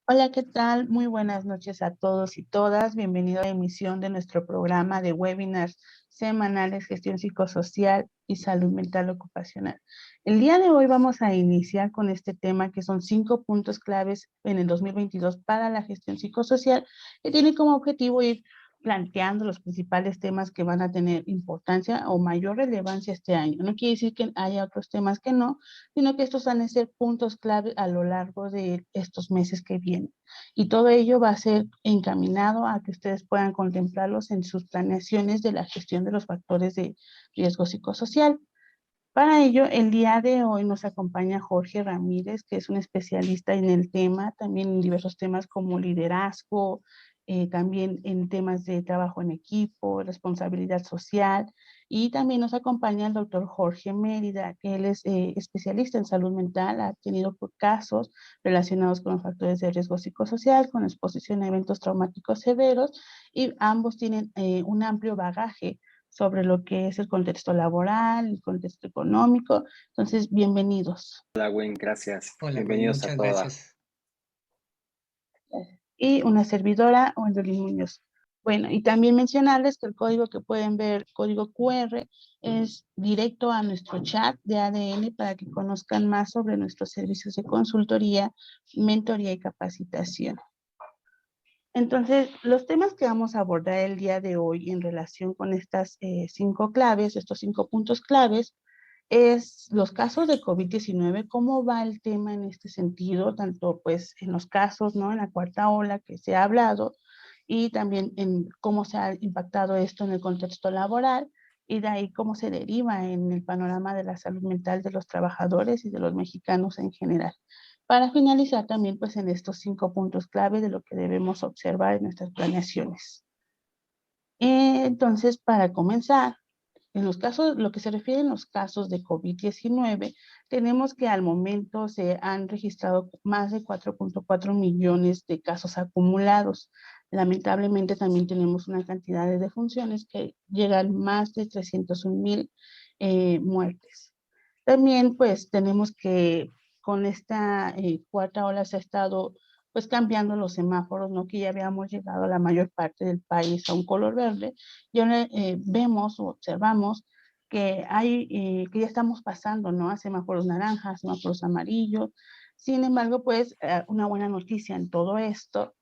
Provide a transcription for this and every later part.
Hola, ¿qué tal? Muy buenas noches a todos y todas. Bienvenido a la emisión de nuestro programa de webinars semanales Gestión Psicosocial y Salud Mental Ocupacional. El día de hoy vamos a iniciar con este tema que son 5 puntos claves en el 2022 para la gestión psicosocial, que tiene como objetivo ir planteando los principales temas que van a tener importancia o mayor relevancia este año. No quiere decir que haya otros temas que no, sino que estos van a ser puntos clave a lo largo de estos meses que vienen. Y todo ello va a ser encaminado a que ustedes puedan contemplarlos en sus planeaciones de la gestión de los factores de riesgo psicosocial. Para ello, el día de hoy nos acompaña Jorge Ramírez, que es un especialista en el tema, también en diversos temas como liderazgo, también en temas de trabajo en equipo, responsabilidad social, y también nos acompaña el doctor Jorge Mérida, que él es especialista en salud mental, ha tenido casos relacionados con los factores de riesgo psicosocial, con exposición a eventos traumáticos severos, y ambos tienen un amplio bagaje sobre lo que es el contexto laboral, el contexto económico. Entonces, bienvenidos. Hola, Gwen, gracias. Hola, Gwen, Bienvenidos a muchas todas. gracias. Y una servidora, Wendelin Muñoz. Bueno, y también mencionarles que el código que pueden ver, código QR, es directo a nuestro chat de ADN para que conozcan más sobre nuestros servicios de consultoría, mentoría y capacitación. Entonces, los temas que vamos a abordar el día de hoy en relación con estas 5 claves, estos 5 puntos claves, es los casos de COVID-19, cómo va el tema en este sentido, tanto pues en los casos, ¿no? En la cuarta ola que se ha hablado y también en cómo se ha impactado esto en el contexto laboral y de ahí cómo se deriva en el panorama de la salud mental de los trabajadores y de los mexicanos en general. Para finalizar también pues en estos 5 puntos clave de lo que debemos observar en nuestras planeaciones. Entonces, para comenzar, en los casos, lo que se refiere en los casos de COVID-19, tenemos que al momento se han registrado más de 4.4 millones de casos acumulados. Lamentablemente también tenemos una cantidad de defunciones que llegan más de 301,000 muertes. También pues tenemos que con esta cuarta ola se ha estado pues cambiando los semáforos, ¿no? Que ya habíamos llegado a la mayor parte del país a un color verde y ahora vemos o observamos que que ya estamos pasando, ¿no? A semáforos naranjas, semáforos amarillos. Sin embargo, pues una buena noticia en todo esto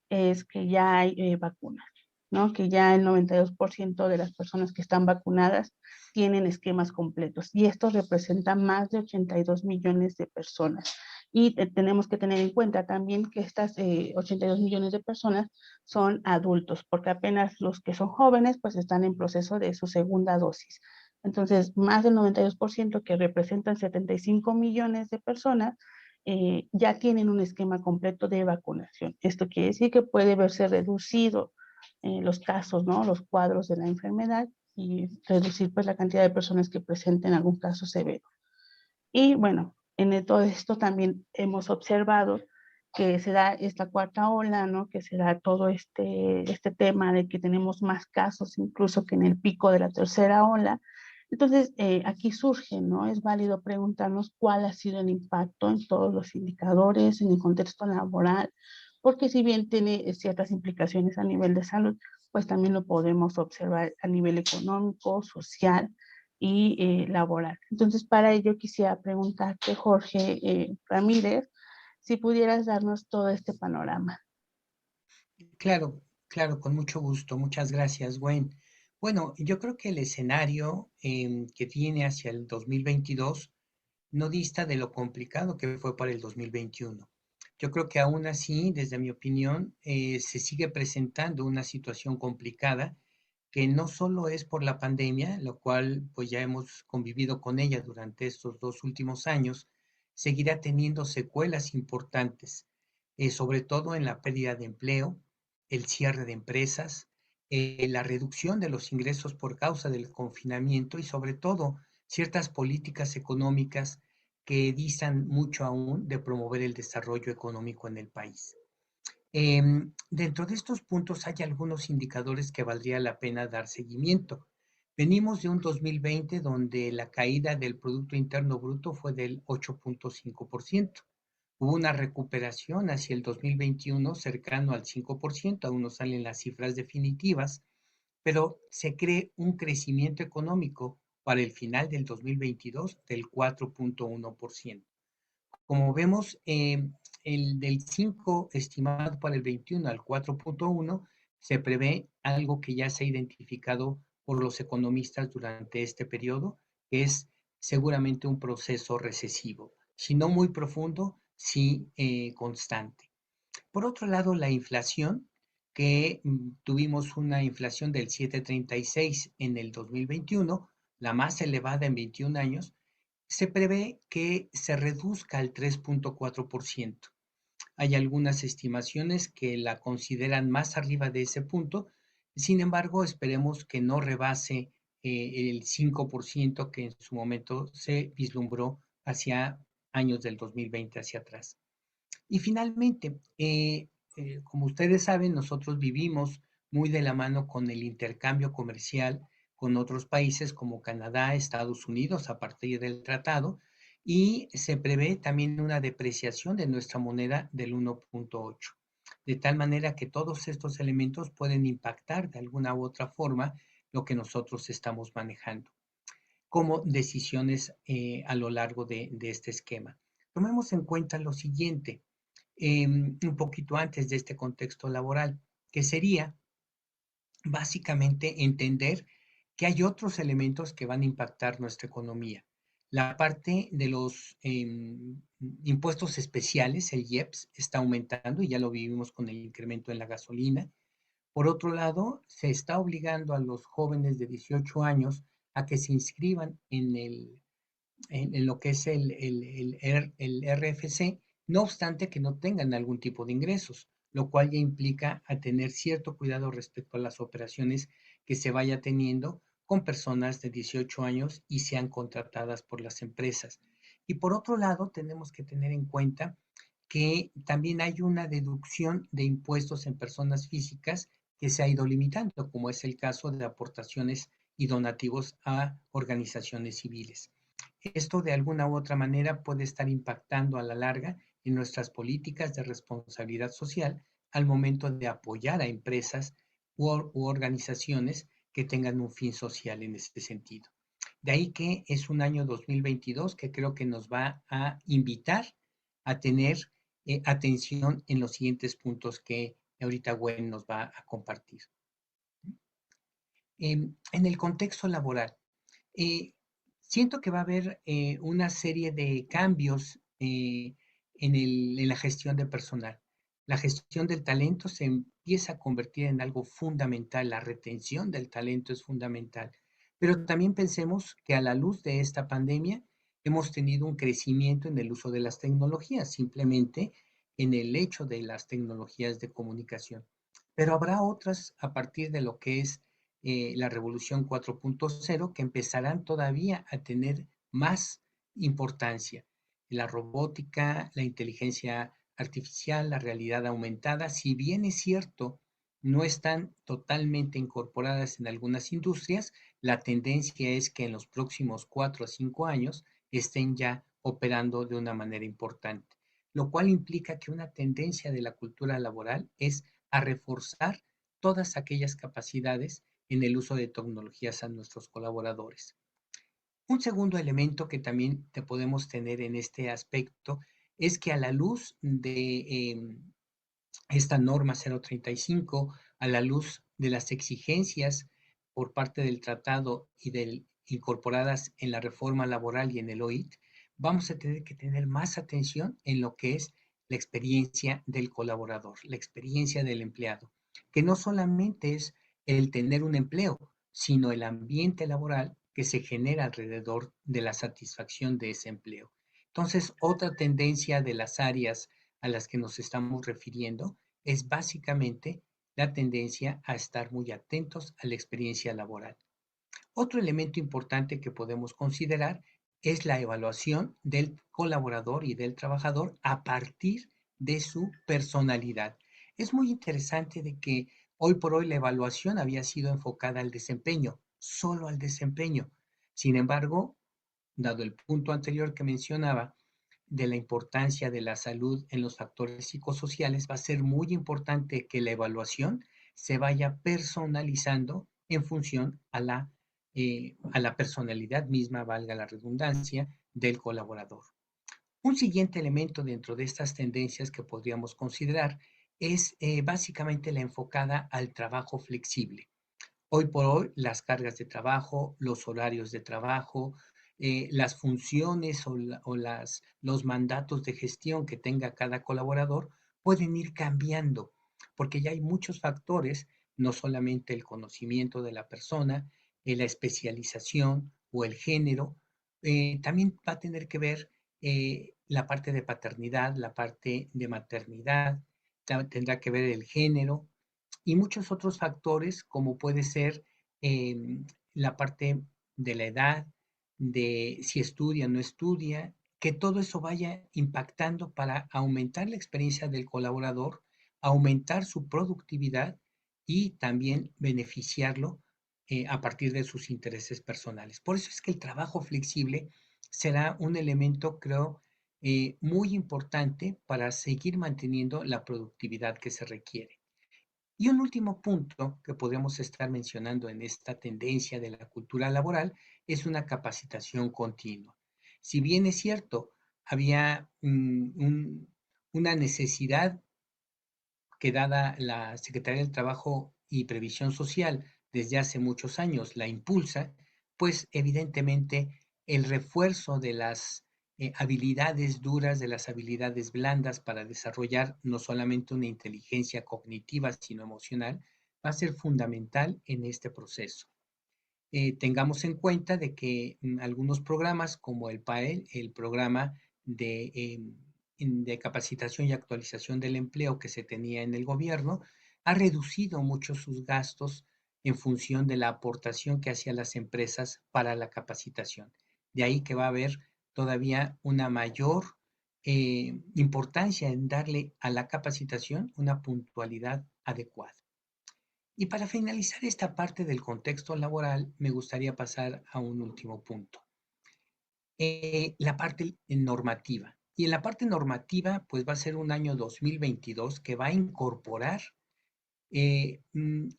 es que ya hay vacunas, ¿no? Que ya el 92% de las personas que están vacunadas tienen esquemas completos y esto representa más de 82 millones de personas. Y tenemos que tener en cuenta también que estas 82 millones de personas son adultos, porque apenas los que son jóvenes pues están en proceso de su segunda dosis. Entonces, más del 92% que representan 75 millones de personas ya tienen un esquema completo de vacunación. Esto quiere decir que puede verse reducido los casos, ¿no? Los cuadros de la enfermedad y reducir pues la cantidad de personas que presenten algún caso severo. Y bueno, todo esto también hemos observado que se da esta cuarta ola, ¿no? Que se da todo este tema de que tenemos más casos incluso que en el pico de la tercera ola. Entonces, aquí surge, ¿no? Es válido preguntarnos cuál ha sido el impacto en todos los indicadores, en el contexto laboral, porque si bien tiene ciertas implicaciones a nivel de salud, pues también lo podemos observar a nivel económico, social y laboral. Entonces, para ello quisiera preguntarte, Jorge Ramírez, si pudieras darnos todo este panorama. Claro, claro, con mucho gusto. Muchas gracias, Gwen. Bueno, yo creo que el escenario que viene hacia el 2022 no dista de lo complicado que fue para el 2021. Yo creo que aún así, desde mi opinión, se sigue presentando una situación complicada que no solo es por la pandemia, lo cual pues ya hemos convivido con ella durante estos 2 últimos años, seguirá teniendo secuelas importantes, sobre todo en la pérdida de empleo, el cierre de empresas, la reducción de los ingresos por causa del confinamiento y sobre todo ciertas políticas económicas que distan mucho aún de promover el desarrollo económico en el país. Dentro de estos puntos hay algunos indicadores que valdría la pena dar seguimiento. Venimos de un 2020 donde la caída del Producto Interno Bruto fue del 8.5%. Hubo una recuperación hacia el 2021 cercano al 5%, aún no salen las cifras definitivas, pero se cree un crecimiento económico para el final del 2022 del 4.1%. Como vemos, el del 5 estimado para el 21 al 4.1 se prevé algo que ya se ha identificado por los economistas durante este periodo, que es seguramente un proceso recesivo, si no muy profundo, sí constante. Por otro lado, la inflación, que tuvimos una inflación del 7,36 en el 2021, la más elevada en 21 años, se prevé que se reduzca al 3.4%. Hay algunas estimaciones que la consideran más arriba de ese punto, sin embargo, esperemos que no rebase el 5% que en su momento se vislumbró hacia años del 2020 hacia atrás. Y finalmente, como ustedes saben, nosotros vivimos muy de la mano con el intercambio comercial con otros países como Canadá, Estados Unidos, a partir del tratado, y se prevé también una depreciación de nuestra moneda del 1.8, de tal manera que todos estos elementos pueden impactar de alguna u otra forma lo que nosotros estamos manejando como decisiones a lo largo de este esquema. Tomemos en cuenta lo siguiente, un poquito antes de este contexto laboral, que sería básicamente entender que hay otros elementos que van a impactar nuestra economía. La parte de los impuestos especiales, el IEPS, está aumentando y ya lo vivimos con el incremento en la gasolina. Por otro lado, se está obligando a los jóvenes de 18 años a que se inscriban en lo que es el RFC, no obstante que no tengan algún tipo de ingresos, lo cual ya implica a tener cierto cuidado respecto a las operaciones que se vaya teniendo con personas de 18 años y sean contratadas por las empresas. Y por otro lado, tenemos que tener en cuenta que también hay una deducción de impuestos en personas físicas que se ha ido limitando, como es el caso de aportaciones y donativos a organizaciones civiles. Esto de alguna u otra manera puede estar impactando a la larga en nuestras políticas de responsabilidad social al momento de apoyar a empresas u organizaciones que tengan un fin social en este sentido. De ahí que es un año 2022 que creo que nos va a invitar a tener atención en los siguientes puntos que ahorita Gwen nos va a compartir. En el contexto laboral, eh, siento que va a haber una serie de cambios en la gestión de personal. La gestión del talento se empieza a convertir en algo fundamental, la retención del talento es fundamental. Pero también pensemos que a la luz de esta pandemia hemos tenido un crecimiento en el uso de las tecnologías, simplemente en el hecho de las tecnologías de comunicación. Pero habrá otras a partir de lo que es la revolución 4.0 que empezarán todavía a tener más importancia. La robótica, la inteligencia artificial, la realidad aumentada, si bien es cierto, no están totalmente incorporadas en algunas industrias, la tendencia es que en los próximos 4 a 5 años estén ya operando de una manera importante, lo cual implica que una tendencia de la cultura laboral es a reforzar todas aquellas capacidades en el uso de tecnologías a nuestros colaboradores. Un segundo elemento que también te podemos tener en este aspecto es que a la luz de esta norma 035, a la luz de las exigencias por parte del tratado y incorporadas en la reforma laboral y en el OIT, vamos a tener que tener más atención en lo que es la experiencia del colaborador, la experiencia del empleado, que no solamente es el tener un empleo, sino el ambiente laboral que se genera alrededor de la satisfacción de ese empleo. Entonces, otra tendencia de las áreas a las que nos estamos refiriendo es básicamente la tendencia a estar muy atentos a la experiencia laboral. Otro elemento importante que podemos considerar es la evaluación del colaborador y del trabajador a partir de su personalidad. Es muy interesante de que hoy por hoy la evaluación había sido enfocada al desempeño, solo al desempeño. Sin embargo, dado el punto anterior que mencionaba, de la importancia de la salud en los factores psicosociales, va a ser muy importante que la evaluación se vaya personalizando en función a la personalidad misma, valga la redundancia, del colaborador. Un siguiente elemento dentro de estas tendencias que podríamos considerar es básicamente la enfocada al trabajo flexible. Hoy por hoy, las cargas de trabajo, los horarios de trabajo, las funciones los mandatos de gestión que tenga cada colaborador pueden ir cambiando, porque ya hay muchos factores, no solamente el conocimiento de la persona, la especialización o el género, también va a tener que ver la parte de paternidad, la parte de maternidad, tendrá que ver el género, y muchos otros factores como puede ser la parte de la edad, de si estudia o no estudia, que todo eso vaya impactando para aumentar la experiencia del colaborador, aumentar su productividad y también beneficiarlo a partir de sus intereses personales. Por eso es que el trabajo flexible será un elemento, creo, muy importante para seguir manteniendo la productividad que se requiere. Y un último punto que podemos estar mencionando en esta tendencia de la cultura laboral es una capacitación continua. Si bien es cierto, había una necesidad que dada la Secretaría del Trabajo y Previsión Social desde hace muchos años la impulsa, pues evidentemente el refuerzo de las habilidades duras, de las habilidades blandas para desarrollar no solamente una inteligencia cognitiva, sino emocional, va a ser fundamental en este proceso. Tengamos en cuenta de que algunos programas como el PAEL, el programa de capacitación y actualización del empleo que se tenía en el gobierno, ha reducido mucho sus gastos en función de la aportación que hacían las empresas para la capacitación. De ahí que va a haber todavía una mayor importancia en darle a la capacitación una puntualidad adecuada. Y para finalizar esta parte del contexto laboral, me gustaría pasar a un último punto, la parte normativa. Y en la parte normativa, pues va a ser un año 2022 que va a incorporar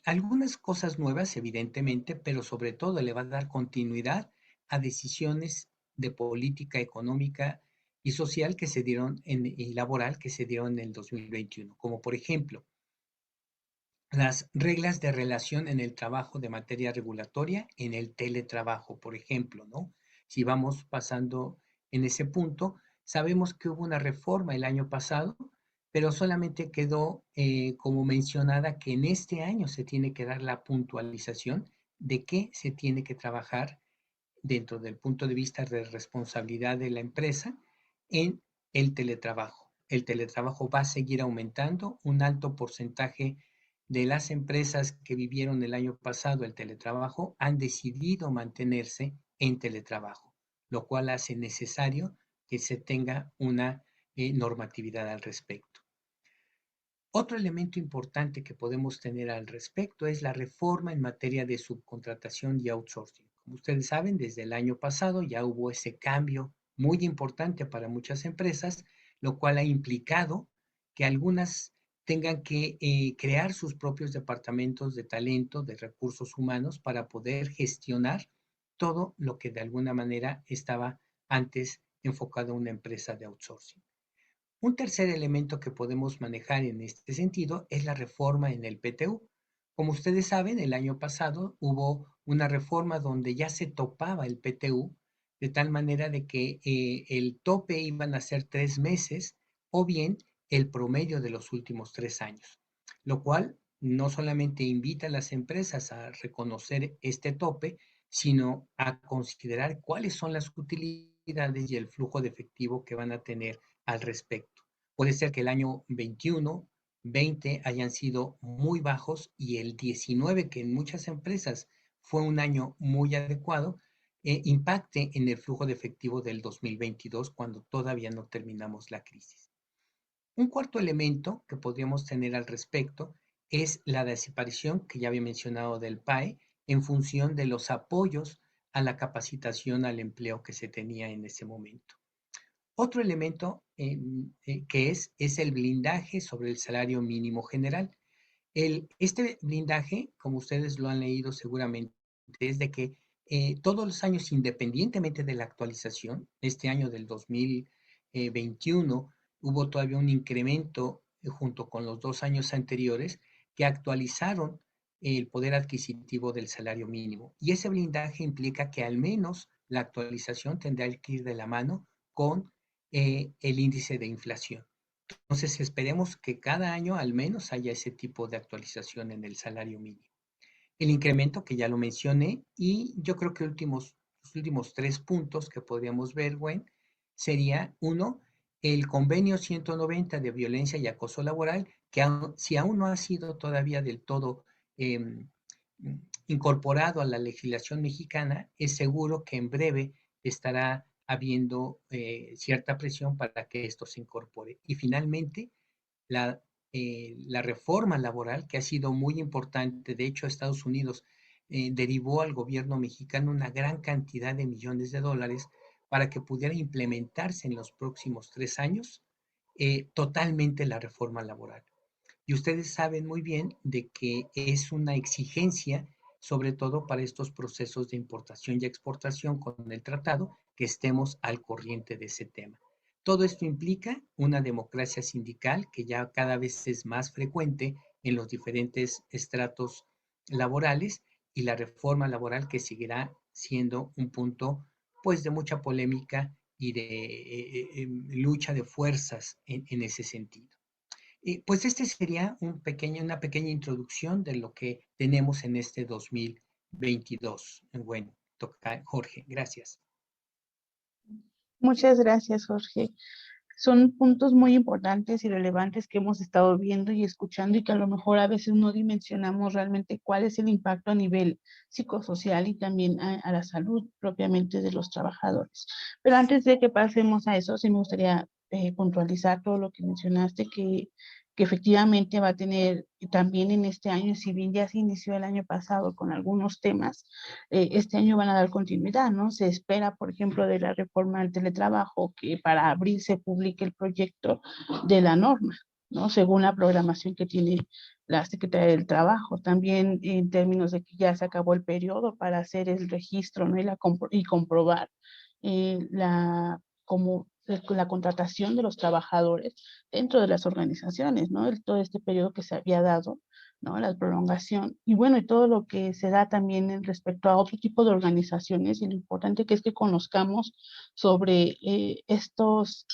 algunas cosas nuevas, evidentemente, pero sobre todo le va a dar continuidad a decisiones de política económica y social que se dieron y laboral que se dieron en el 2021, como por ejemplo, las reglas de relación en el trabajo de materia regulatoria en el teletrabajo, por ejemplo, ¿no? Si vamos pasando en ese punto, sabemos que hubo una reforma el año pasado, pero solamente quedó como mencionada que en este año se tiene que dar la puntualización de qué se tiene que trabajar dentro del punto de vista de responsabilidad de la empresa en el teletrabajo. El teletrabajo va a seguir aumentando, un alto porcentaje de las empresas que vivieron el año pasado el teletrabajo han decidido mantenerse en teletrabajo, lo cual hace necesario que se tenga una normatividad al respecto. Otro elemento importante que podemos tener al respecto es la reforma en materia de subcontratación y outsourcing. Como ustedes saben, desde el año pasado ya hubo ese cambio muy importante para muchas empresas, lo cual ha implicado que algunas tengan que crear sus propios departamentos de talento, de recursos humanos, para poder gestionar todo lo que de alguna manera estaba antes enfocado a una empresa de outsourcing. Un tercer elemento que podemos manejar en este sentido es la reforma en el PTU. Como ustedes saben, el año pasado hubo una reforma donde ya se topaba el PTU, de tal manera de que el tope iban a ser 3 meses o bien el promedio de los últimos 3 años, lo cual no solamente invita a las empresas a reconocer este tope, sino a considerar cuáles son las utilidades y el flujo de efectivo que van a tener al respecto. Puede ser que el año 21, 20 hayan sido muy bajos y el 19, que en muchas empresas fue un año muy adecuado, impacte en el flujo de efectivo del 2022 cuando todavía no terminamos la crisis. Un cuarto elemento que podríamos tener al respecto es la desaparición que ya había mencionado del PAE en función de los apoyos a la capacitación al empleo que se tenía en ese momento. Otro elemento que es el blindaje sobre el salario mínimo general. Este blindaje, como ustedes lo han leído seguramente, es de que todos los años, independientemente de la actualización, este año del 2021 hubo todavía un incremento junto con los 2 años anteriores que actualizaron el poder adquisitivo del salario mínimo. Y ese blindaje implica que al menos la actualización tendrá que ir de la mano con el índice de inflación. Entonces, esperemos que cada año al menos haya ese tipo de actualización en el salario mínimo. El incremento que ya lo mencioné, y yo creo que los últimos 3 puntos que podríamos ver, Gwen, sería uno, el convenio 190 de violencia y acoso laboral, que si aún no ha sido todavía del todo eh, incorporado a la legislación mexicana, es seguro que en breve estará habiendo cierta presión para que esto se incorpore. Y finalmente, la, la reforma laboral, que ha sido muy importante. De hecho, Estados Unidos derivó al gobierno mexicano una gran cantidad de millones de dólares para que pudiera implementarse en los próximos 3 años totalmente la reforma laboral. Y ustedes saben muy bien de que es una exigencia, sobre todo para estos procesos de importación y exportación con el tratado, que estemos al corriente de ese tema. Todo esto implica una democracia sindical que ya cada vez es más frecuente en los diferentes estratos laborales, y la reforma laboral que seguirá siendo un punto pues de mucha polémica y de lucha de fuerzas en ese sentido. Pues este sería una pequeña introducción de lo que tenemos en este 2022. Bueno, toca Jorge, gracias. Muchas gracias, Jorge. Son puntos muy importantes y relevantes que hemos estado viendo y escuchando y que a lo mejor a veces no dimensionamos realmente cuál es el impacto a nivel psicosocial y también a la salud propiamente de los trabajadores. Pero antes de que pasemos a eso, sí me gustaría puntualizar todo lo que mencionaste, que efectivamente va a tener también en este año, si bien ya se inició el año pasado con algunos temas, este año van a dar continuidad, ¿no? Se espera, por ejemplo, de la reforma del teletrabajo, que para abril se publique el proyecto de la norma, ¿no? Según la programación que tiene la Secretaría del Trabajo. También en términos de que ya se acabó el periodo para hacer el registro, ¿no? Y comprobar como la contratación de los trabajadores dentro de las organizaciones, ¿no? Todo este periodo que se había dado, ¿no? La prolongación. Y bueno, y todo lo que se da también en respecto a otro tipo de organizaciones, y lo importante que es que conozcamos sobre estos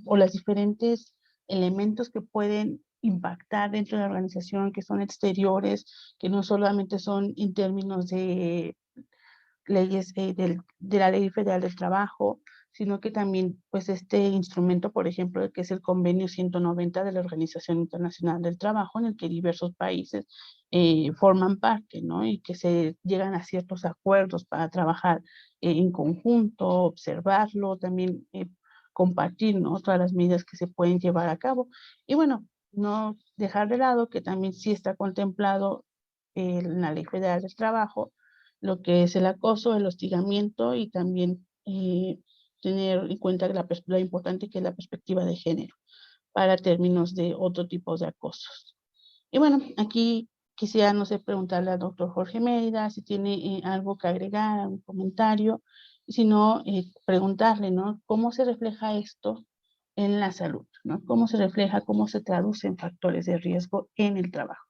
o los diferentes elementos que pueden impactar dentro de la organización, que son exteriores, que no solamente son en términos de leyes de la Ley Federal del Trabajo, sino que también, pues, este instrumento, por ejemplo, que es el Convenio 190 de la Organización Internacional del Trabajo, en el que diversos países forman parte, ¿no? Y que se llegan a ciertos acuerdos para trabajar en conjunto, observarlo, también compartir, ¿no? Todas las medidas que se pueden llevar a cabo. Y bueno, no dejar de lado que también sí está contemplado en la Ley Federal del Trabajo lo que es el acoso, el hostigamiento y también tener en cuenta lo importante que es la perspectiva de género para términos de otro tipo de acosos. Y bueno, aquí quisiera, no sé, preguntarle al doctor Jorge Mérida si tiene algo que agregar, algún comentario, y si no, preguntarle, ¿no? ¿Cómo se refleja esto en la salud, ¿no? ¿Cómo se refleja, cómo se traduce en factores de riesgo en el trabajo?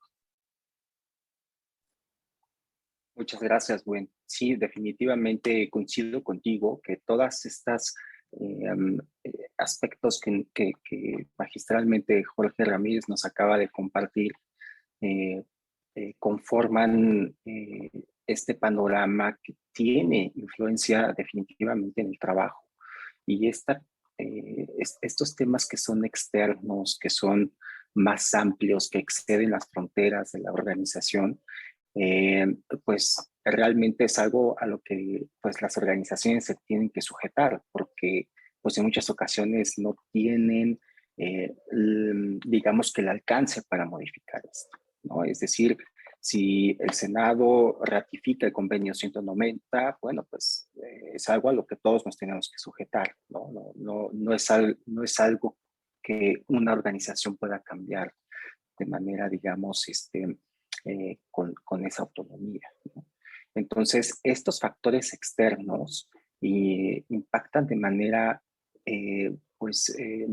Muchas gracias, Gwen. Sí, definitivamente coincido contigo que todas estas aspectos que magistralmente Jorge Ramírez nos acaba de compartir eh, conforman este panorama que tiene influencia definitivamente en el trabajo. Y estos temas que son externos, que son más amplios, que exceden las fronteras de la organización, eh, pues realmente es algo a lo que pues las organizaciones se tienen que sujetar, porque pues en muchas ocasiones no tienen, digamos que el alcance para modificar esto, ¿no? Es decir, Si el Senado ratifica el convenio 190, bueno, pues es algo a lo que todos nos tenemos que sujetar, ¿no? No es algo que una organización pueda cambiar de manera, digamos, con esa autonomía, ¿no? Entonces, estos factores externos impactan de manera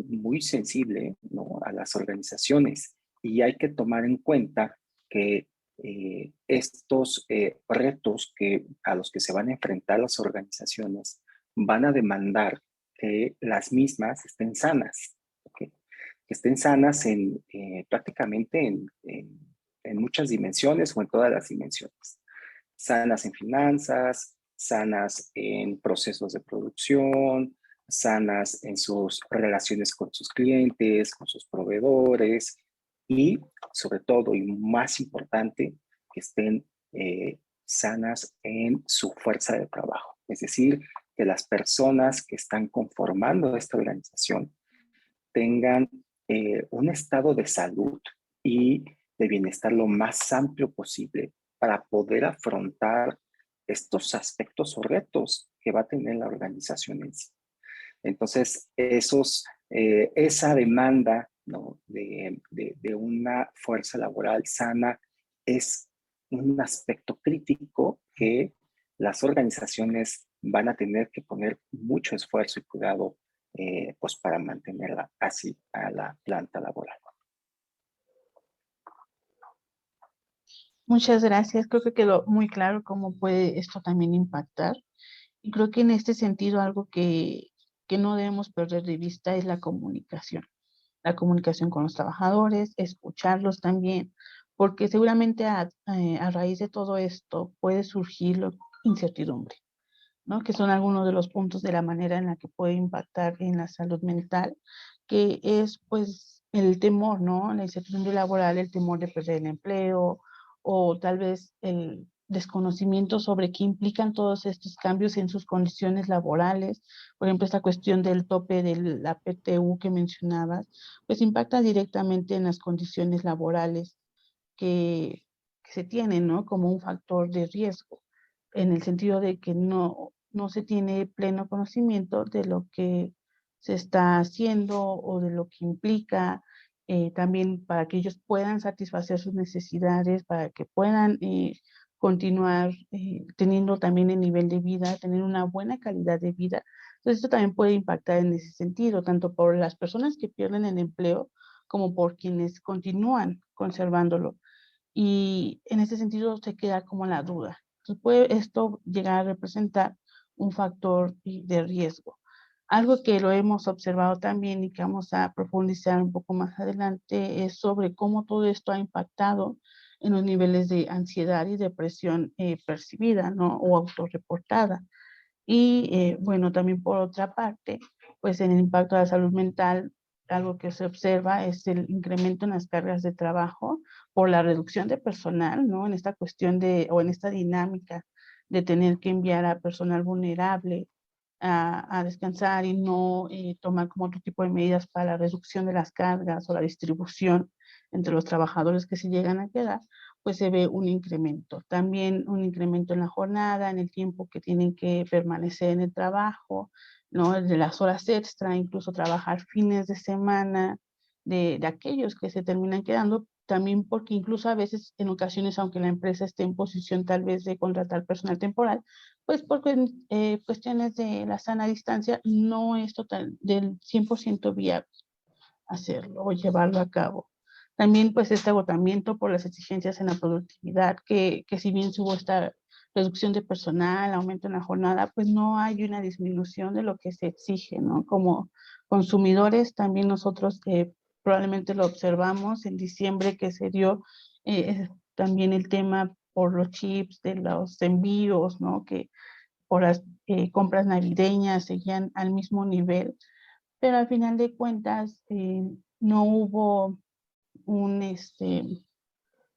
muy sensible, ¿no?, a las organizaciones, y hay que tomar en cuenta que estos retos a los que se van a enfrentar las organizaciones van a demandar que las mismas estén sanas, ¿okay? Que estén sanas prácticamente en muchas dimensiones o en todas las dimensiones. Sanas en finanzas, sanas en procesos de producción, sanas en sus relaciones con sus clientes, con sus proveedores y, sobre todo, y más importante, que estén sanas en su fuerza de trabajo. Es decir, que las personas que están conformando esta organización tengan un estado de salud y de bienestar lo más amplio posible para poder afrontar estos aspectos o retos que va a tener la organización en sí. Entonces, esa demanda, ¿no?, de una fuerza laboral sana es un aspecto crítico que las organizaciones van a tener que poner mucho esfuerzo y cuidado pues para mantenerla así a la planta laboral. Muchas gracias. Creo que quedó muy claro cómo puede esto también impactar. Y creo que en este sentido algo que no debemos perder de vista es la comunicación. La comunicación con los trabajadores, escucharlos también, porque seguramente a raíz de todo esto puede surgir incertidumbre, ¿no? Que son algunos de los puntos de la manera en la que puede impactar en la salud mental, que es pues el temor, ¿no? La incertidumbre laboral, el temor de perder el empleo o tal vez el desconocimiento sobre qué implican todos estos cambios en sus condiciones laborales. Por ejemplo, esta cuestión del tope de la PTU que mencionabas, pues impacta directamente en las condiciones laborales que se tienen, ¿no? Como un factor de riesgo, en el sentido de que no se tiene pleno conocimiento de lo que se está haciendo o de lo que implica, también para que ellos puedan satisfacer sus necesidades, para que puedan continuar teniendo también el nivel de vida, tener una buena calidad de vida. Entonces, esto también puede impactar en ese sentido, tanto por las personas que pierden el empleo como por quienes continúan conservándolo. Y en ese sentido se queda como la duda. Entonces, puede esto llegar a representar un factor de riesgo. Algo que lo hemos observado también y que vamos a profundizar un poco más adelante es sobre cómo todo esto ha impactado en los niveles de ansiedad y depresión percibida, ¿no? O autorreportada. Y bueno, también por otra parte, pues en el impacto de la salud mental, algo que se observa es el incremento en las cargas de trabajo por la reducción de personal, ¿no? En esta cuestión o en esta dinámica de tener que enviar a personal vulnerable a descansar y no tomar como otro tipo de medidas para la reducción de las cargas o la distribución entre los trabajadores que se llegan a quedar, pues se ve un incremento. También un incremento en la jornada, en el tiempo que tienen que permanecer en el trabajo, ¿no? De las horas extra, incluso trabajar fines de semana de aquellos que se terminan quedando, también porque incluso a veces, en ocasiones, aunque la empresa esté en posición tal vez de contratar personal temporal, pues por cuestiones de la sana distancia, no es total del 100% viable hacerlo o llevarlo a cabo. También pues este agotamiento por las exigencias en la productividad, que si bien hubo esta reducción de personal, aumento en la jornada, pues no hay una disminución de lo que se exige, ¿no? Como consumidores, también nosotros probablemente lo observamos en diciembre que se dio también el tema por los chips de los envíos, ¿no? Que por las compras navideñas seguían al mismo nivel, pero al final de cuentas no hubo un,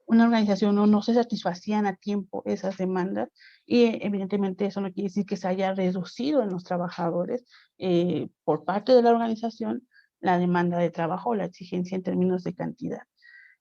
una organización o no se satisfacían a tiempo esas demandas y evidentemente eso no quiere decir que se haya reducido en los trabajadores por parte de la organización la demanda de trabajo o la exigencia en términos de cantidad.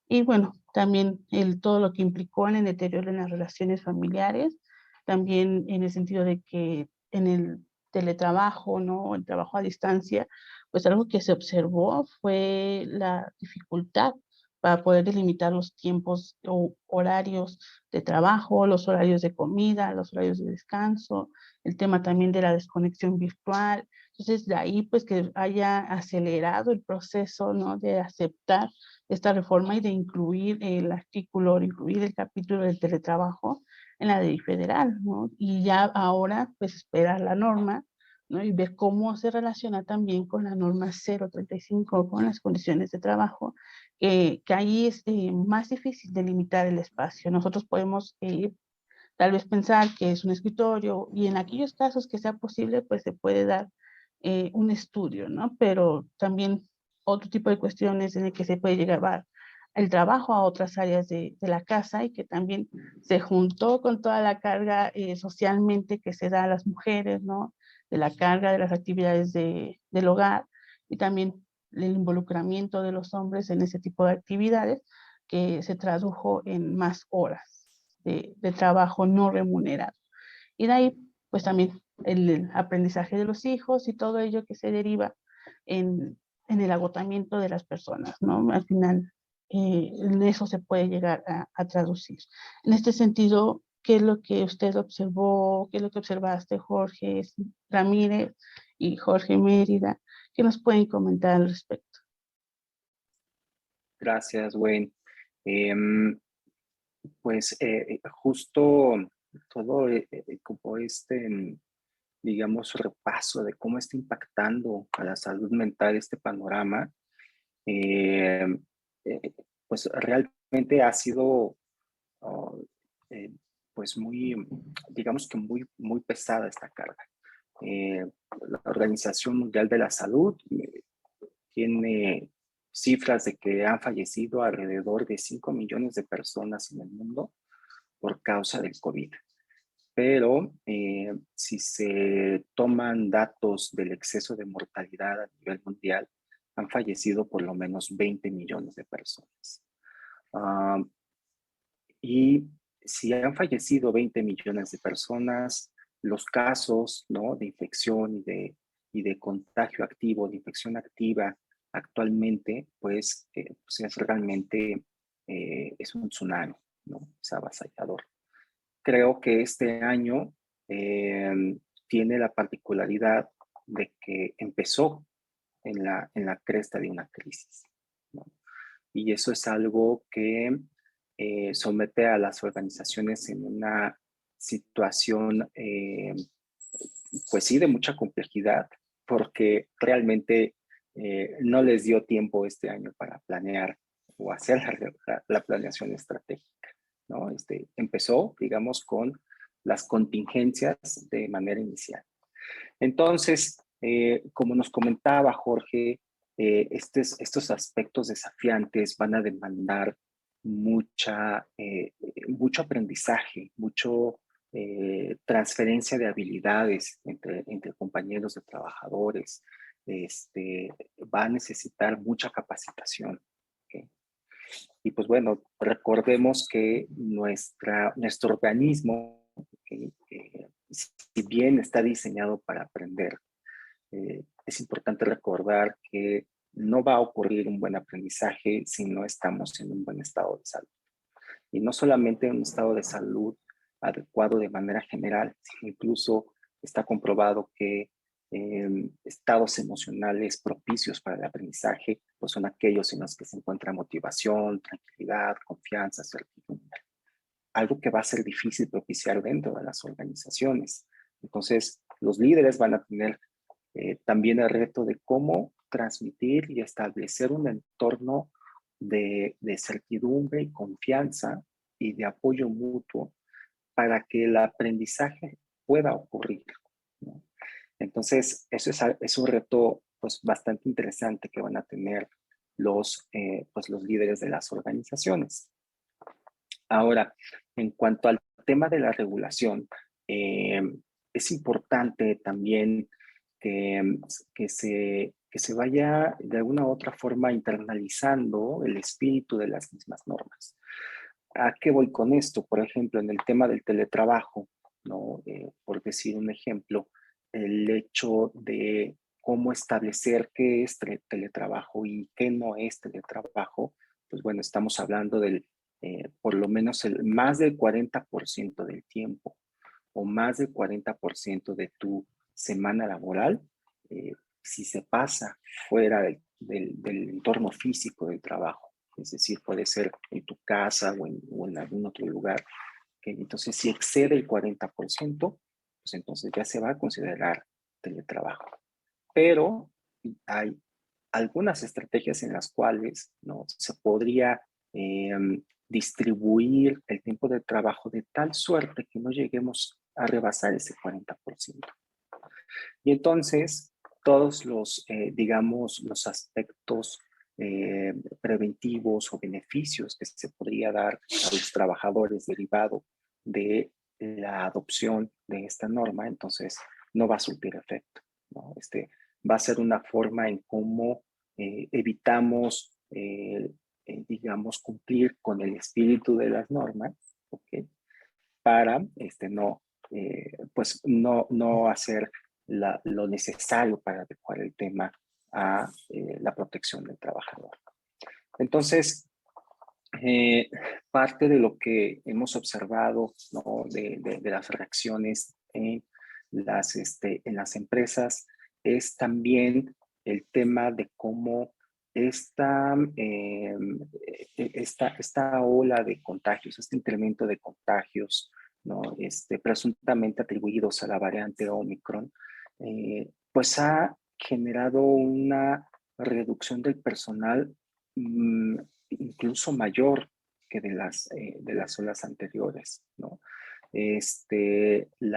Y bueno, también todo lo que implicó en el deterioro en las relaciones familiares, también en el sentido de que en el teletrabajo, ¿no? El trabajo a distancia, pues algo que se observó fue la dificultad para poder delimitar los tiempos o horarios de trabajo, los horarios de comida, los horarios de descanso, el tema también de la desconexión virtual. Entonces, de ahí pues que haya acelerado el proceso, ¿no? De aceptar esta reforma y de incluir el artículo, de incluir el capítulo del teletrabajo en la ley federal, ¿no? Y ya ahora, pues, esperar la norma, ¿no? Y ver cómo se relaciona también con la norma 035, con las condiciones de trabajo, que ahí es más difícil delimitar el espacio. Nosotros podemos tal vez pensar que es un escritorio y en aquellos casos que sea posible, pues se puede dar un estudio, ¿no? Pero también otro tipo de cuestiones en el que se puede llevar el trabajo a otras áreas de la casa y que también se juntó con toda la carga socialmente que se da a las mujeres, ¿no? De la carga de las actividades del hogar y también el involucramiento de los hombres en ese tipo de actividades que se tradujo en más horas de trabajo no remunerado. Y de ahí, pues también el aprendizaje de los hijos y todo ello que se deriva en el agotamiento de las personas, ¿no? Al final, en eso se puede llegar a traducir. En este sentido, ¿qué es lo que usted observó? ¿Qué es lo que observaste, Jorge Ramírez y Jorge Mérida? ¿Qué nos pueden comentar al respecto? Gracias, Wayne. Pues justo todo como digamos, repaso de cómo está impactando a la salud mental este panorama, eh, eh, pues realmente ha sido, oh, eh, pues digamos que muy pesada esta carga. Eh, la Organización Mundial de la Salud tiene cifras de que han fallecido alrededor de 5 millones de personas en el mundo por causa del COVID. Pero si se toman datos del exceso de mortalidad a nivel mundial, han fallecido por lo menos 20 millones de personas. Uh, y si han fallecido 20 millones de personas, los casos, ¿no? De infección y de contagio activo, de infección activa actualmente, pues es realmente es un tsunami, ¿no? Es avasallador. Creo que este año tiene la particularidad de que empezó en la cresta de una crisis, ¿no? Y eso es algo que somete a las organizaciones en una situación, pues sí, de mucha complejidad, porque realmente no les dio tiempo este año para planear o hacer la planeación estratégica, ¿no? Empezó, digamos, con las contingencias de manera inicial. Entonces, como nos comentaba Jorge, estos aspectos desafiantes van a demandar mucho aprendizaje, mucho transferencia de habilidades entre compañeros de trabajadores. Va a necesitar mucha capacitación. ¿Okay? Y pues bueno, recordemos que nuestro organismo, si bien está diseñado para aprender, es importante recordar que no va a ocurrir un buen aprendizaje si no estamos en un buen estado de salud. Y no solamente en un estado de salud adecuado de manera general, sino incluso está comprobado que estados emocionales propicios para el aprendizaje pues son aquellos en los que se encuentra motivación, tranquilidad, confianza, certidumbre. Algo que va a ser difícil propiciar dentro de las organizaciones. Entonces, los líderes van a tener también el reto de cómo transmitir y establecer un entorno de certidumbre y confianza y de apoyo mutuo para que el aprendizaje pueda ocurrir, ¿no? Entonces, es un reto pues, bastante interesante que van a tener pues, los líderes de las organizaciones. Ahora, en cuanto al tema de la regulación, es importante también que que se vaya de alguna u otra forma internalizando el espíritu de las mismas normas. ¿A qué voy con esto? Por ejemplo, en el tema del teletrabajo, ¿no? Por decir un ejemplo, el hecho de cómo establecer qué es teletrabajo y qué no es teletrabajo, pues bueno, estamos hablando del, por lo menos más del 40% del tiempo o más del 40% de tu semana laboral, eh, si se pasa fuera del entorno físico del trabajo. Es decir, puede ser en tu casa o en algún otro lugar. Que entonces, si excede el 40%, pues entonces ya se va a considerar teletrabajo. Pero hay algunas estrategias en las cuales, ¿no?, se podría eh, distribuir el tiempo de trabajo de tal suerte que no lleguemos a rebasar ese 40%. Y entonces, todos los, digamos, los aspectos preventivos o beneficios que se podría dar a los trabajadores derivado de la adopción de esta norma, entonces no va a surtir efecto, ¿no? Va a ser una forma en cómo evitamos, digamos, cumplir con el espíritu de las normas, ¿ok? Para no, pues no hacer lo necesario para adecuar el tema a la protección del trabajador. Entonces, parte de lo que hemos observado, ¿no?, de las reacciones en las empresas es también el tema de cómo esta ola de contagios, este incremento de contagios, ¿no?, presuntamente atribuidos a la variante Omicron, pues ha generado una reducción del personal incluso mayor que de las olas anteriores, ¿no?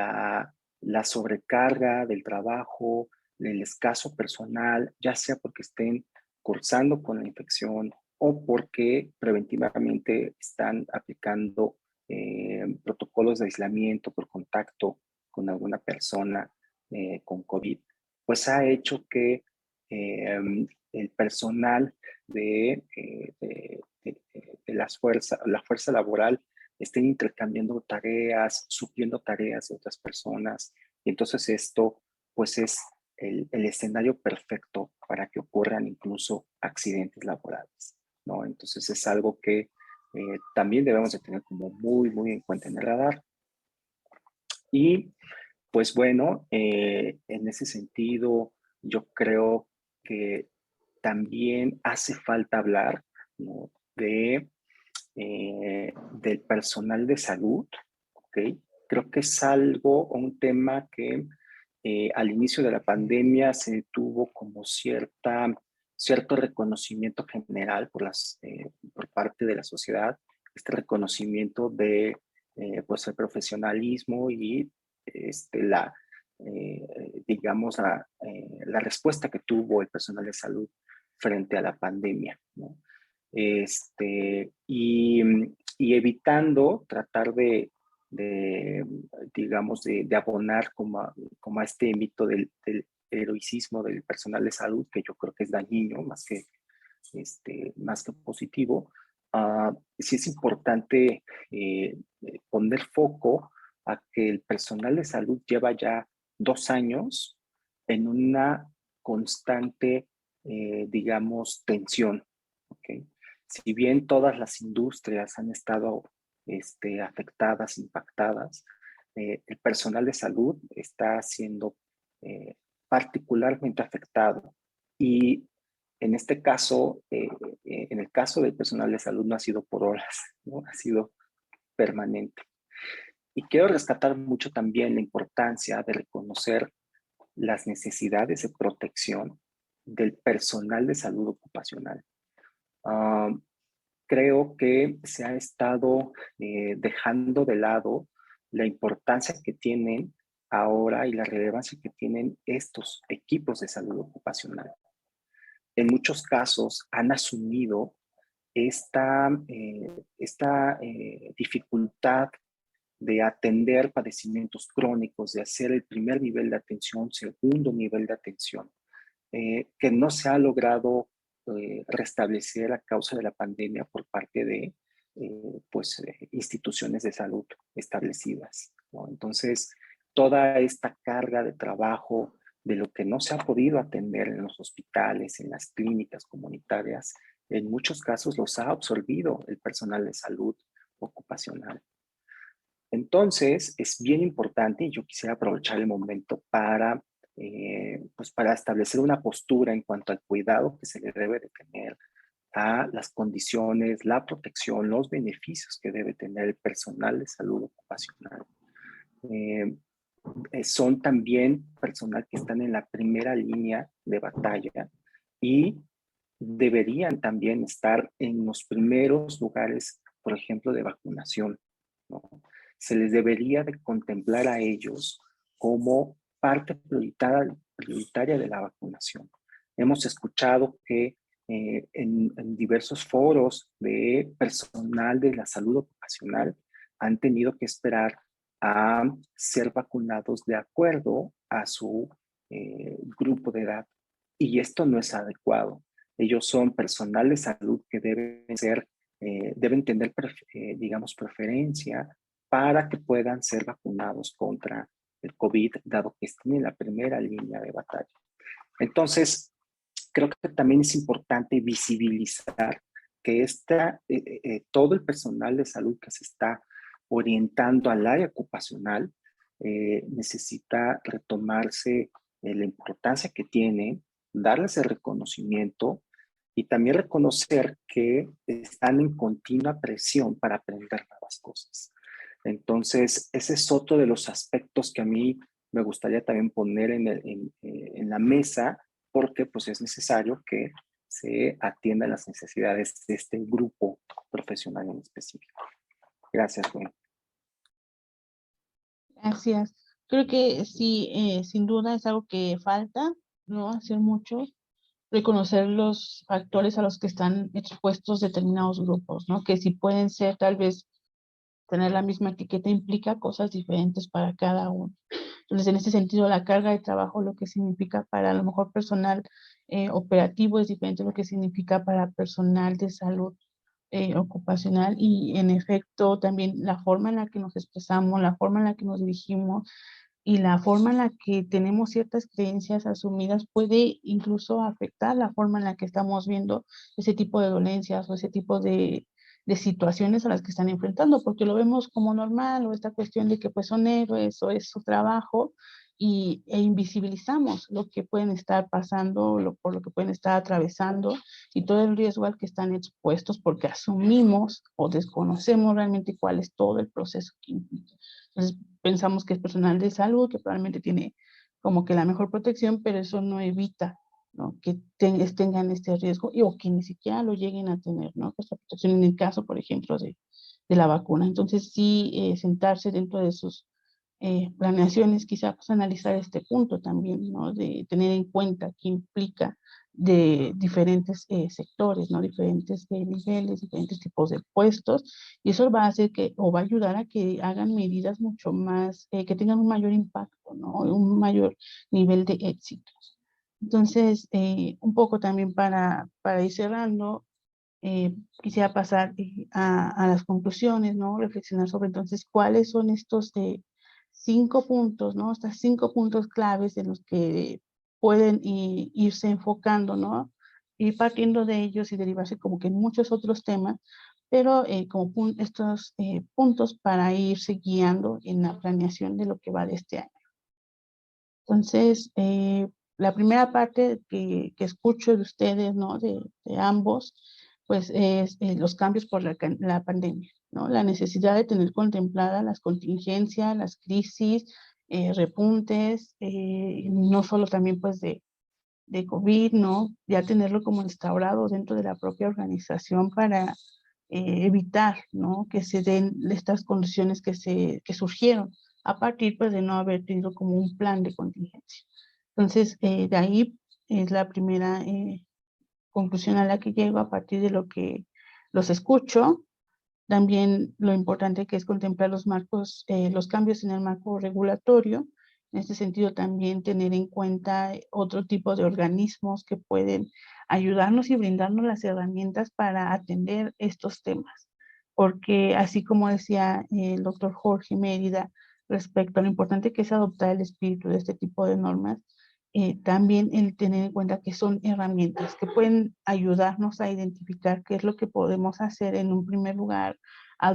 La sobrecarga del trabajo, el escaso personal, ya sea porque estén cursando con la infección o porque preventivamente están aplicando protocolos de aislamiento por contacto con alguna persona con COVID, pues ha hecho que el personal de la fuerza laboral estén intercambiando tareas, supliendo tareas de otras personas. Y entonces esto, pues es el escenario perfecto para que ocurran incluso accidentes laborales, ¿no? Entonces es algo que también debemos de tener como muy, muy en cuenta en el radar. Y pues bueno, en ese sentido, yo creo que también hace falta hablar, ¿no?, del personal de salud, ¿ok? Creo que es algo, un tema que al inicio de la pandemia se tuvo como cierto reconocimiento general por parte de la sociedad, este reconocimiento de pues el profesionalismo y digamos, la respuesta que tuvo el personal de salud frente a la pandemia, ¿no? Y evitando tratar de digamos, de abonar como a este mito del heroicismo del personal de salud, que yo creo que es dañino más que positivo. Sí es importante poner foco a que el personal de salud lleva ya 2 años en una constante, digamos, tensión, ¿ok? Si bien todas las industrias han estado afectadas, impactadas, el personal de salud está siendo particularmente afectado. Y en este caso, en el caso del personal de salud no ha sido por horas, ¿no? Ha sido permanente. Y quiero rescatar mucho también la importancia de reconocer las necesidades de protección del personal de salud ocupacional. Creo que se ha estado dejando de lado la importancia que tienen ahora y la relevancia que tienen estos equipos de salud ocupacional. En muchos casos han asumido esta dificultad de atender padecimientos crónicos, de hacer el primer nivel de atención, segundo nivel de atención, que no se ha logrado restablecer a causa de la pandemia por parte de instituciones de salud establecidas, ¿no? Entonces, toda esta carga de trabajo de lo que no se ha podido atender en los hospitales, en las clínicas comunitarias, en muchos casos los ha absorbido el personal de salud ocupacional. Entonces, es bien importante, y yo quisiera aprovechar el momento para establecer una postura en cuanto al cuidado que se le debe de tener a las condiciones, la protección, los beneficios que debe tener el personal de salud ocupacional. Son también personal que están en la primera línea de batalla y deberían también estar en los primeros lugares, por ejemplo, de vacunación, ¿no? Se les debería de contemplar a ellos como parte prioritaria de la vacunación. Hemos escuchado que en diversos foros de personal de la salud ocupacional han tenido que esperar a ser vacunados de acuerdo a su grupo de edad. Y esto no es adecuado. Ellos son personal de salud que deben tener, digamos, preferencia para que puedan ser vacunados contra el COVID, dado que están en la primera línea de batalla. Entonces, creo que también es importante visibilizar que todo el personal de salud que se está orientando al área ocupacional necesita retomarse la importancia que tiene, darles el reconocimiento y también reconocer que están en continua presión para aprender nuevas cosas. Entonces, ese es otro de los aspectos que a mí me gustaría también poner en la mesa, porque pues es necesario que se atiendan las necesidades de este grupo profesional en específico. Gracias, Gwen. Gracias. Creo que sí, sin duda es algo que falta, ¿no? Hacer mucho, reconocer los factores a los que están expuestos determinados grupos, ¿no? Que si pueden ser tal vez tener la misma etiqueta implica cosas diferentes para cada uno. Entonces, en ese sentido, la carga de trabajo, lo que significa para a lo mejor personal operativo es diferente a lo que significa para personal de salud ocupacional y en efecto también la forma en la que nos expresamos, la forma en la que nos dirigimos y la forma en la que tenemos ciertas creencias asumidas puede incluso afectar la forma en la que estamos viendo ese tipo de dolencias o ese tipo de situaciones a las que están enfrentando, porque lo vemos como normal o esta cuestión de que pues son héroes o es su trabajo e invisibilizamos lo que pueden estar pasando, por lo que pueden estar atravesando y todo el riesgo al que están expuestos porque asumimos o desconocemos realmente cuál es todo el proceso que implica. Entonces pensamos que es personal de salud, que probablemente tiene como que la mejor protección, pero eso no evita, ¿no? Que tengan este riesgo o que ni siquiera lo lleguen a tener, ¿no? Esta protección en el caso, por ejemplo, de la vacuna. Entonces sí, sentarse dentro de sus planeaciones, quizá pues, analizar este punto también, ¿no? De tener en cuenta qué implica de diferentes sectores, ¿no? Diferentes niveles, diferentes tipos de puestos, y eso va a hacer que, o va a ayudar a que hagan medidas mucho más, que tengan un mayor impacto, ¿no? Un mayor nivel de éxito. Entonces, un poco también para ir cerrando, quisiera pasar a las conclusiones, ¿no? Reflexionar sobre entonces cuáles son estos 5 puntos, ¿no? Estos 5 puntos claves en los que pueden irse enfocando, ¿no? Ir partiendo de ellos y derivarse como que en muchos otros temas, pero como estos puntos para irse guiando en la planeación de lo que va de este año. Entonces, la primera parte que escucho de ustedes, ¿no? De ambos, pues es los cambios por la pandemia, ¿no? La necesidad de tener contempladas las contingencias, las crisis, repuntes, no solo también pues de COVID, ¿no? Ya tenerlo como instaurado dentro de la propia organización para evitar, ¿no? Que se den estas condiciones que surgieron a partir pues de no haber tenido como un plan de contingencia. Entonces, de ahí es la primera conclusión a la que llego a partir de lo que los escucho. También lo importante que es contemplar los marcos, los cambios en el marco regulatorio En este sentido, también tener en cuenta otro tipo de organismos que pueden ayudarnos y brindarnos las herramientas para atender estos temas. Porque así como decía el doctor Jorge Mérida respecto a lo importante que es adoptar el espíritu de este tipo de normas, también el tener en cuenta que son herramientas que pueden ayudarnos a identificar qué es lo que podemos hacer en un primer lugar,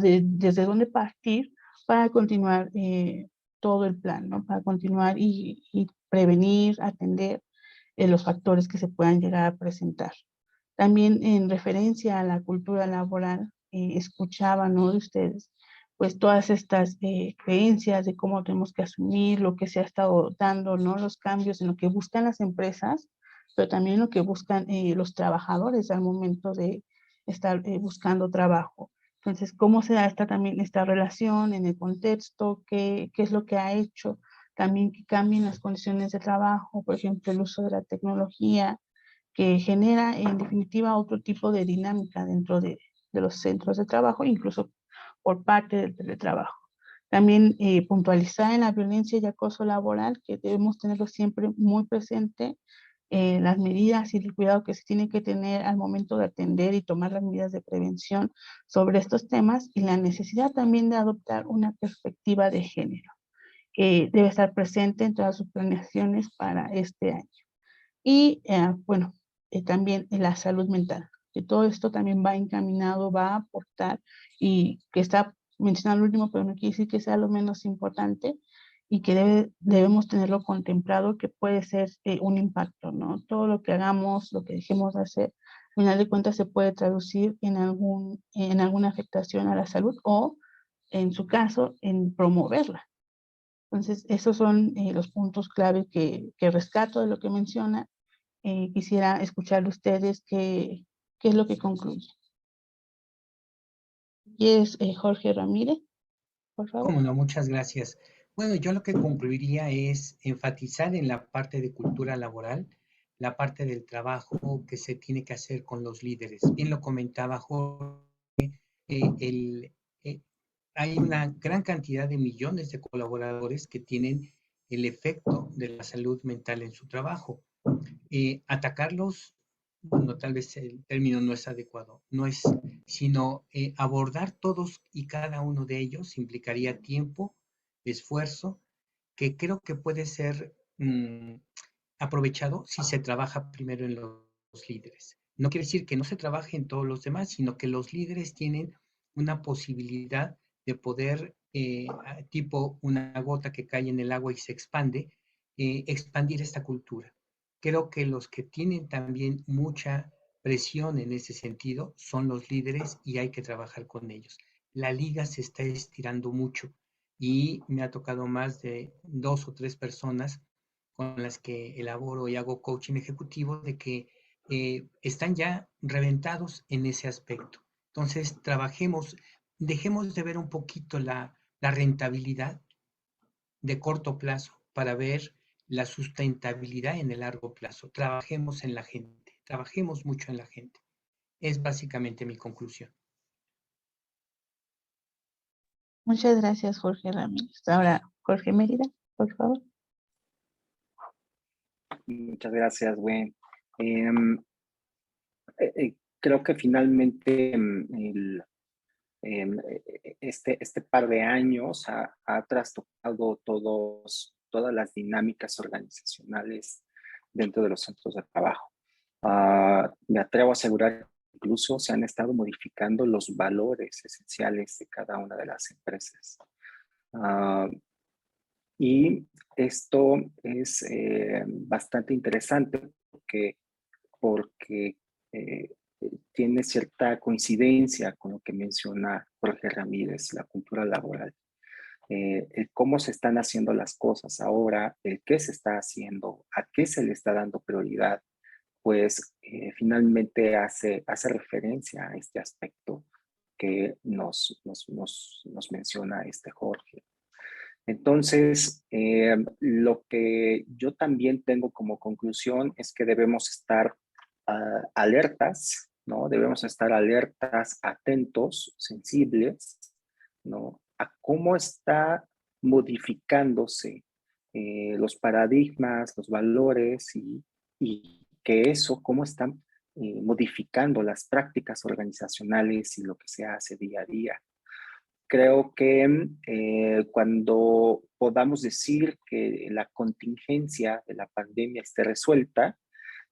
desde dónde partir para continuar todo el plan, ¿no? Para continuar y prevenir, atender los factores que se puedan llegar a presentar. También en referencia a la cultura laboral, escuchaba, ¿no? De ustedes, pues todas estas creencias de cómo tenemos que asumir lo que se ha estado dando, ¿no? Los cambios en lo que buscan las empresas, pero también lo que buscan los trabajadores al momento de estar buscando trabajo. Entonces, ¿cómo se da también esta relación en el contexto? ¿Qué es lo que ha hecho? También que cambien las condiciones de trabajo, por ejemplo, el uso de la tecnología, que genera en definitiva otro tipo de dinámica dentro de los centros de trabajo, incluso por parte del teletrabajo. También puntualizar en la violencia y acoso laboral, que debemos tenerlo siempre muy presente, las medidas y el cuidado que se tiene que tener al momento de atender y tomar las medidas de prevención sobre estos temas, y la necesidad también de adoptar una perspectiva de género que debe estar presente en todas sus planeaciones para este año. Y bueno, también en la salud mental, que todo esto también va encaminado, va a aportar, y que está mencionado el último, pero no quiere decir que sea lo menos importante, y que debemos tenerlo contemplado, que puede ser un impacto, ¿no? Todo lo que hagamos, lo que dejemos de hacer, al final de cuentas se puede traducir en alguna afectación a la salud o, en su caso, en promoverla. Entonces, esos son los puntos clave que rescato de lo que menciona. Quisiera escuchar de ustedes qué es lo que concluye. Y es Jorge Ramírez, por favor. Cómo no, muchas gracias. Bueno, yo lo que concluiría es enfatizar en la parte de cultura laboral, la parte del trabajo que se tiene que hacer con los líderes. Bien lo comentaba Jorge, el, eh, hay una gran cantidad de millones de colaboradores que tienen el efecto de la salud mental en su trabajo. Atacarlos, bueno, tal vez el término no es adecuado, no es, sino abordar todos y cada uno de ellos implicaría tiempo, esfuerzo, que creo que puede ser aprovechado si se trabaja primero en los líderes. No quiere decir que no se trabaje en todos los demás, sino que los líderes tienen una posibilidad de poder, tipo una gota que cae en el agua y se expande, expandir esta cultura. Creo que los que tienen también mucha presión en ese sentido son los líderes y hay que trabajar con ellos. La liga se está estirando mucho y me ha tocado más de 2 o 3 personas con las que elaboro y hago coaching ejecutivo de que están ya reventados en ese aspecto. Entonces, trabajemos, dejemos de ver un poquito la rentabilidad de corto plazo para ver la sustentabilidad en el largo plazo. Trabajemos en la gente, trabajemos mucho en la gente. Es básicamente mi conclusión. Muchas gracias, Jorge Ramírez. Ahora, Jorge Mérida, por favor. Muchas gracias, Gwen. Em, Creo que finalmente este par de años ha trastocado todas las dinámicas organizacionales dentro de los centros de trabajo. Me atrevo a asegurar que incluso se han estado modificando los valores esenciales de cada una de las empresas. Y esto es bastante interesante porque tiene cierta coincidencia con lo que menciona Jorge Ramírez, la cultura laboral. El cómo se están haciendo las cosas ahora, el qué se está haciendo, a qué se le está dando prioridad, pues finalmente hace referencia a este aspecto que nos menciona Jorge. Entonces, lo que yo también tengo como conclusión es que debemos estar alertas, ¿no? Debemos estar alertas, atentos, sensibles, ¿no? A cómo está modificándose los paradigmas, los valores y que eso, cómo están modificando las prácticas organizacionales y lo que se hace día a día. Creo que cuando podamos decir que la contingencia de la pandemia esté resuelta,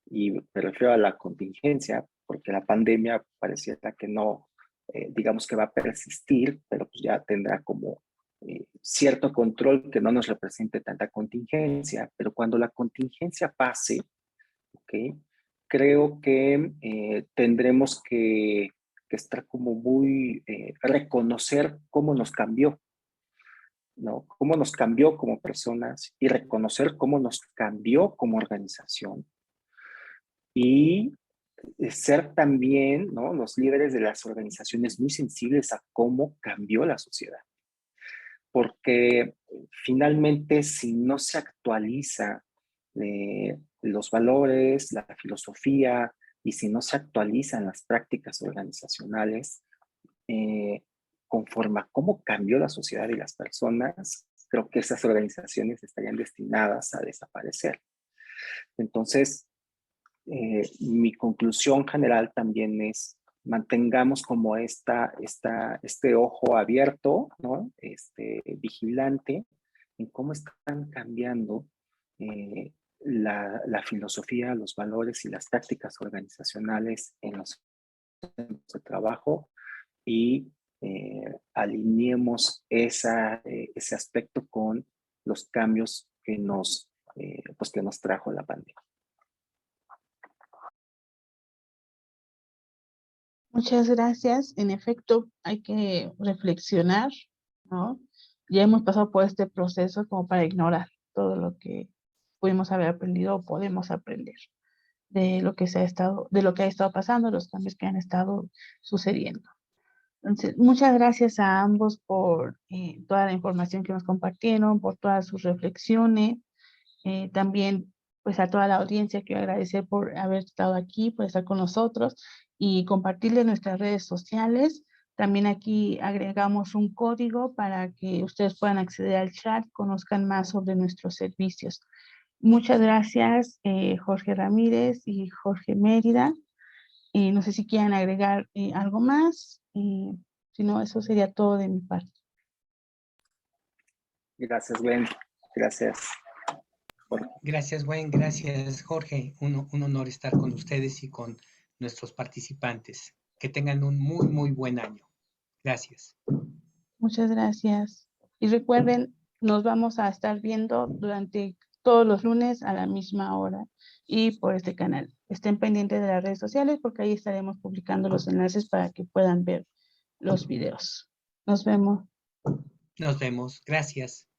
y me refiero a la contingencia, porque la pandemia pareciera que no, digamos que va a persistir, pero pues ya tendrá como cierto control que no nos represente tanta contingencia, pero cuando la contingencia pase, ¿ok? Creo que tendremos que estar como muy, reconocer cómo nos cambió, ¿no? Cómo nos cambió como personas y reconocer cómo nos cambió como organización y ser también, ¿no?, los líderes de las organizaciones muy sensibles a cómo cambió la sociedad. Porque finalmente si no se actualiza los valores, la filosofía, y si no se actualizan las prácticas organizacionales, conforme a cómo cambió la sociedad y las personas, creo que esas organizaciones estarían destinadas a desaparecer. Entonces, mi conclusión general también es mantengamos como este ojo abierto, ¿no? Vigilante en cómo están cambiando la filosofía, los valores y las tácticas organizacionales en los centros de trabajo y alineemos ese aspecto con los cambios pues que nos trajo la pandemia. Muchas gracias. En efecto, hay que reflexionar, ¿no? Ya hemos pasado por este proceso como para ignorar todo lo que pudimos haber aprendido o podemos aprender de lo que de lo que ha estado pasando, los cambios que han estado sucediendo. Entonces, muchas gracias a ambos por toda la información que nos compartieron, por todas sus reflexiones. También, pues, a toda la audiencia quiero agradecer por haber estado aquí, por estar con nosotros y compartirle nuestras redes sociales. También aquí agregamos un código para que ustedes puedan acceder al chat, conozcan más sobre nuestros servicios. Muchas gracias, Jorge Ramírez y Jorge Mérida. No sé si quieren agregar algo más. Si no, eso sería todo de mi parte. Gracias, Gwen. Gracias, Jorge. Gracias, Gwen. Gracias, Jorge. Un honor estar con ustedes y con nuestros participantes. Que tengan un muy, muy buen año. Gracias. Muchas gracias. Y recuerden, nos vamos a estar viendo durante todos los lunes a la misma hora y por este canal. Estén pendientes de las redes sociales porque ahí estaremos publicando los enlaces para que puedan ver los videos. Nos vemos. Nos vemos. Gracias.